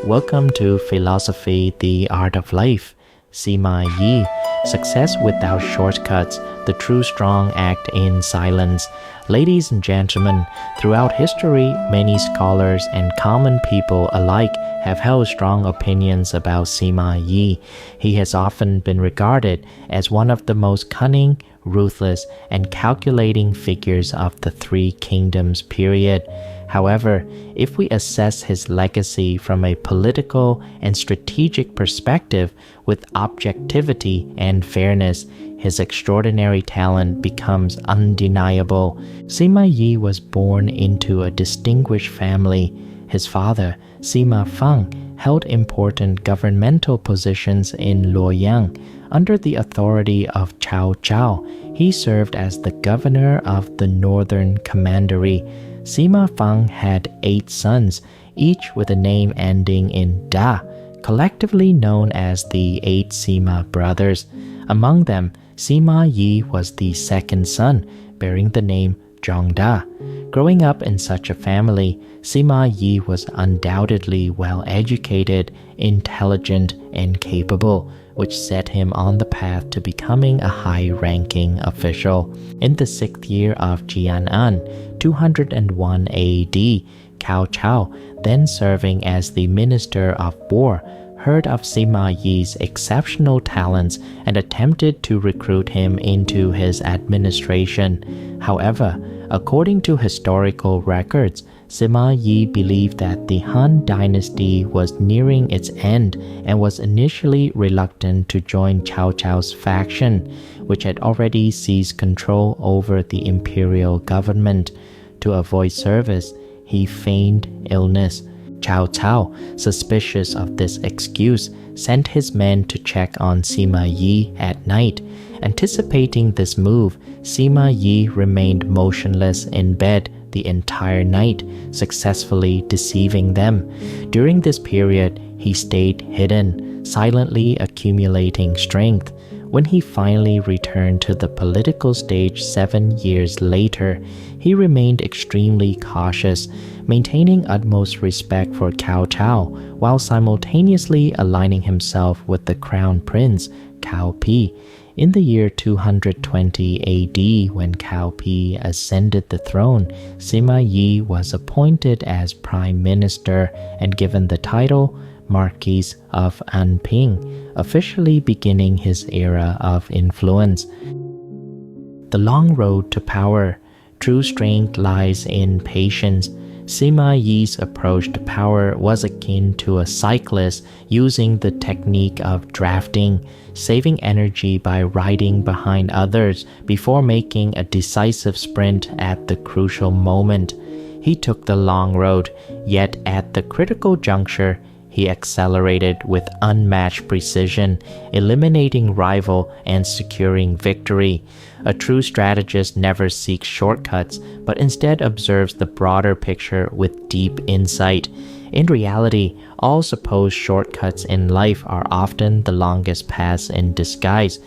Welcome to Philosophy, the Art of Life. Sima Yi, Success Without Shortcuts, the True Strong Act in Silence. Ladies and gentlemen, throughout history, many scholars and common people alike have held strong opinions about Sima Yi. He has often been regarded as one of the most cunning, ruthless, and calculating figures of the Three Kingdoms period. However, if we assess his legacy from a political and strategic perspective with objectivity and fairness, his extraordinary talent becomes undeniable. Sima Yi was born into a distinguished family. His father, Sima Fang, held important governmental positions in Luoyang. Under the authority of Cao Cao, he served as the governor of the northern commandery. Sima Fang had 8 sons, each with a name ending in Da, collectively known as the 8 Sima brothers. Among them, Sima Yi was the second son, bearing the name Zhongda. Growing up in such a family, Sima Yi was undoubtedly well educated, intelligent, and capable, which set him on the path to becoming a high-ranking official. In the 6th year of Jian'an, 201 AD, Cao Cao, then serving as the Minister of War, heard of Sima Yi's exceptional talents and attempted to recruit him into his administration. However, according to historical records, Sima Yi believed that the Han dynasty was nearing its end and was initially reluctant to join Cao Cao's faction, which had already seized control over the imperial government. To avoid service, he feigned illness. Cao Cao, suspicious of this excuse, sent his men to check on Sima Yi at night. Anticipating this move, Sima Yi remained motionless in bed the entire night, successfully deceiving them. During this period, he stayed hidden, silently accumulating strength. When he finally returned to the political stage 7 years later, he remained extremely cautious, maintaining utmost respect for Cao Cao, while simultaneously aligning himself with the crown prince, Cao Pi. In the year 220 AD, when Cao Pi ascended the throne, Sima Yi was appointed as prime minister and given the title Marquis of Anping, officially beginning his era of influence. The long road to power. True strength lies in patience. Sima Yi's approach to power was akin to a cyclist using the technique of drafting, saving energy by riding behind others before making a decisive sprint at the crucial moment. He took the long road, yet at the critical juncture, he accelerated with unmatched precision, eliminating rival and securing victory. A true strategist never seeks shortcuts, but instead observes the broader picture with deep insight. In reality, all supposed shortcuts in life are often the longest paths in disguise.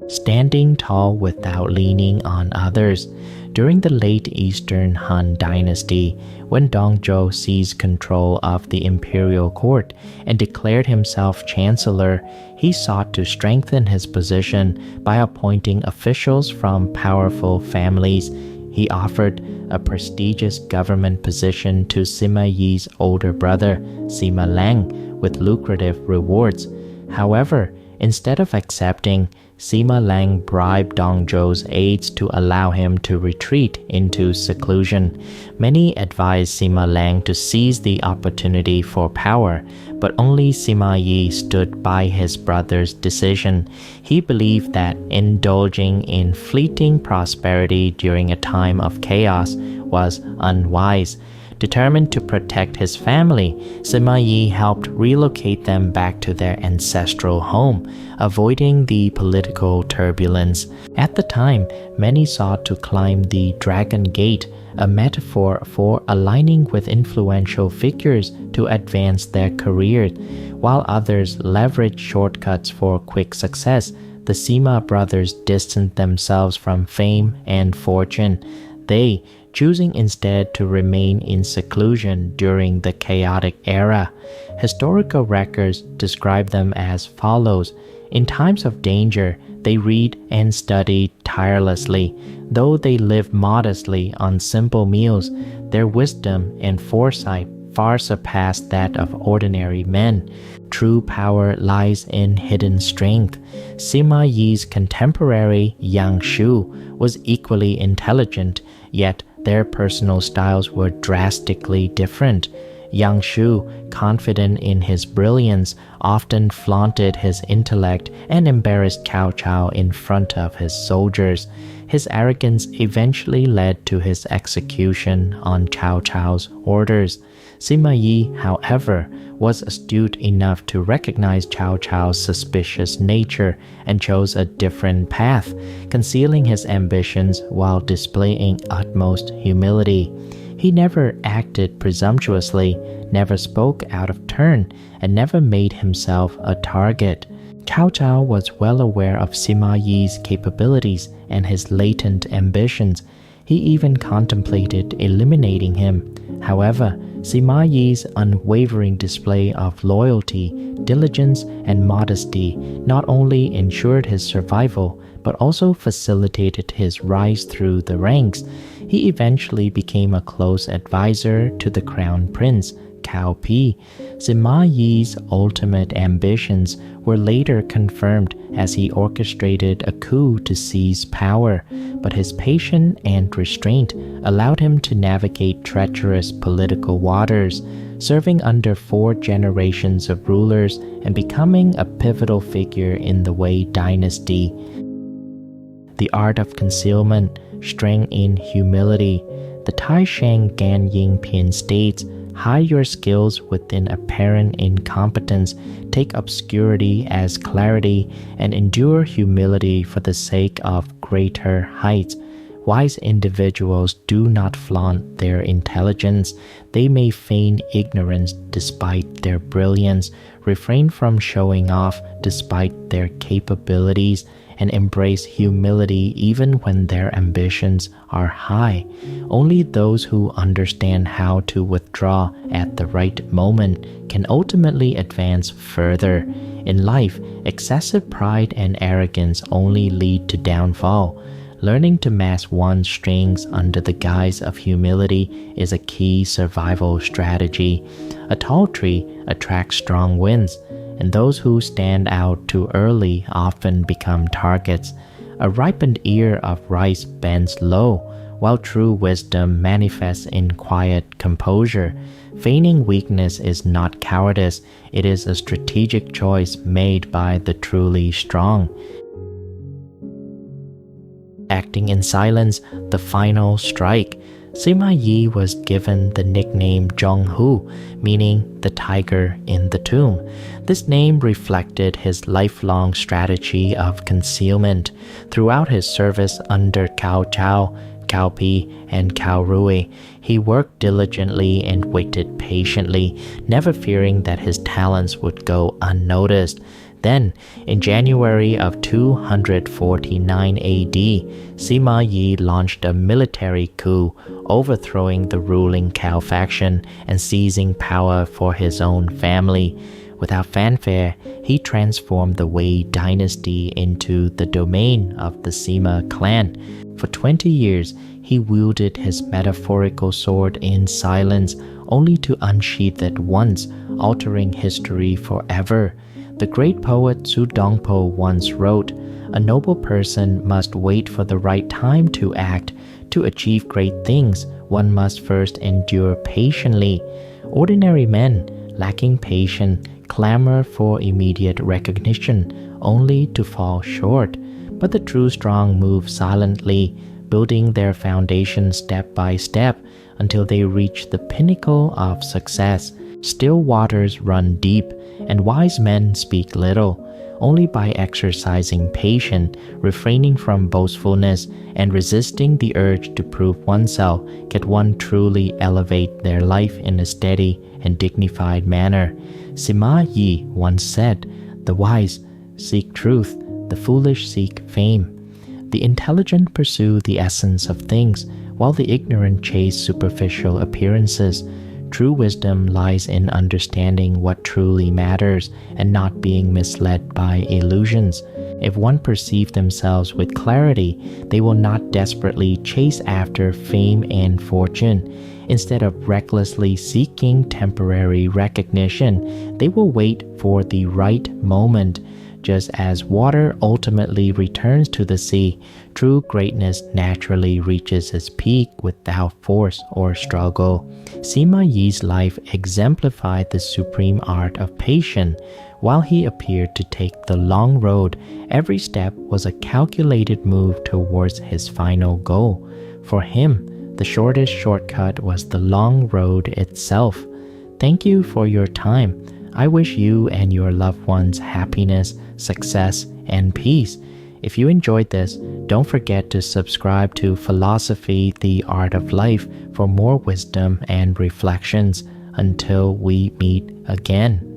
Standing tall without leaning on others. During the late Eastern Han Dynasty, when Dongzhou seized control of the imperial court and declared himself chancellor, he sought to strengthen his position by appointing officials from powerful families. He offered a prestigious government position to Sima Yi's older brother, Sima Lang, with lucrative rewards. However, instead of accepting, Sima Lang bribed Dongzhou's aides to allow him to retreat into seclusion. Many advised Sima Lang to seize the opportunity for power, but only Sima Yi stood by his brother's decision. He believed that indulging in fleeting prosperity during a time of chaos was unwise. Determined to protect his family, Sima Yi helped relocate them back to their ancestral home, avoiding the political turbulence. At the time, many sought to climb the Dragon Gate, a metaphor for aligning with influential figures to advance their careers, while others leveraged shortcuts for quick success. The Sima brothers distanced themselves from fame and fortune. They, choosing instead to remain in seclusion during the chaotic era. Historical records describe them as follows. In times of danger, they read and studied tirelessly. Though they lived modestly on simple meals, their wisdom and foresight far surpassed that of ordinary men. True power lies in hidden strength. Sima Yi's contemporary Yang Shu was equally intelligent, yet their personal styles were drastically different. Yang Shu, confident in his brilliance, often flaunted his intellect and embarrassed Cao Cao in front of his soldiers. His arrogance eventually led to his execution on Cao Cao's orders. Sima Yi, however, was astute enough to recognize Cao Cao's suspicious nature and chose a different path, concealing his ambitions while displaying utmost humility. He never acted presumptuously, never spoke out of turn, and never made himself a target. Cao Cao was well aware of Sima Yi's capabilities and his latent ambitions. He even contemplated eliminating him. However, Sima Yi's unwavering display of loyalty, diligence, and modesty not only ensured his survival, but also facilitated his rise through the ranks. He eventually became a close advisor to the crown prince, Cao Pi. Sima Yi's ultimate ambitions were later confirmed as he orchestrated a coup to seize power, but his patience and restraint allowed him to navigate treacherous political waters, serving under 4 generations of rulers and becoming a pivotal figure in the Wei dynasty. The art of concealment, strength in humility. The Taisheng Gan Yingpian states, hide your skills within apparent incompetence, take obscurity as clarity, and endure humility for the sake of greater heights. Wise individuals do not flaunt their intelligence. They may feign ignorance despite their brilliance, refrain from showing off despite their capabilities, and embrace humility even when their ambitions are high. Only those who understand how to withdraw at the right moment can ultimately advance further. In life, excessive pride and arrogance only lead to downfall. Learning to mask one's strengths under the guise of humility is a key survival strategy. A tall tree attracts strong winds, and those who stand out too early often become targets. A ripened ear of rice bends low, while true wisdom manifests in quiet composure. Feigning weakness is not cowardice, it is a strategic choice made by the truly strong. Acting in silence, the final strike. Sima Yi was given the nickname Zhonghu, meaning the tiger in the tomb. This name reflected his lifelong strategy of concealment. Throughout his service under Cao Cao, Cao Pi, and Cao Rui, he worked diligently and waited patiently, never fearing that his talents would go unnoticed. Then, in January of 249 AD, Sima Yi launched a military coup, overthrowing the ruling Cao faction and seizing power for his own family. Without fanfare, he transformed the Wei dynasty into the domain of the Sima clan. For 20 years, he wielded his metaphorical sword in silence, only to unsheath it once, altering history forever. The great poet Su Dongpo once wrote, "A noble person must wait for the right time to act. To achieve great things, one must first endure patiently." Ordinary men, lacking patience, clamor for immediate recognition, only to fall short. But the true strong move silently, building their foundation step by step until they reach the pinnacle of success. Still waters run deep, and wise men speak little. Only by exercising patience, refraining from boastfulness, and resisting the urge to prove oneself can one truly elevate their life in a steady and dignified manner. Sima Yi once said, "The wise seek truth, the foolish seek fame." The intelligent pursue the essence of things, while the ignorant chase superficial appearances. True wisdom lies in understanding what truly matters and not being misled by illusions. If one perceives themselves with clarity, they will not desperately chase after fame and fortune. Instead of recklessly seeking temporary recognition, they will wait for the right moment. Just as water ultimately returns to the sea, true greatness naturally reaches its peak without force or struggle. Sima Yi's life exemplified the supreme art of patience. While he appeared to take the long road, every step was a calculated move towards his final goal. For him, the shortest shortcut was the long road itself. Thank you for your time. I wish you and your loved ones happiness, success, and peace. If you enjoyed this, don't forget to subscribe to Philosophy, the Art of Life for more wisdom and reflections. Until we meet again.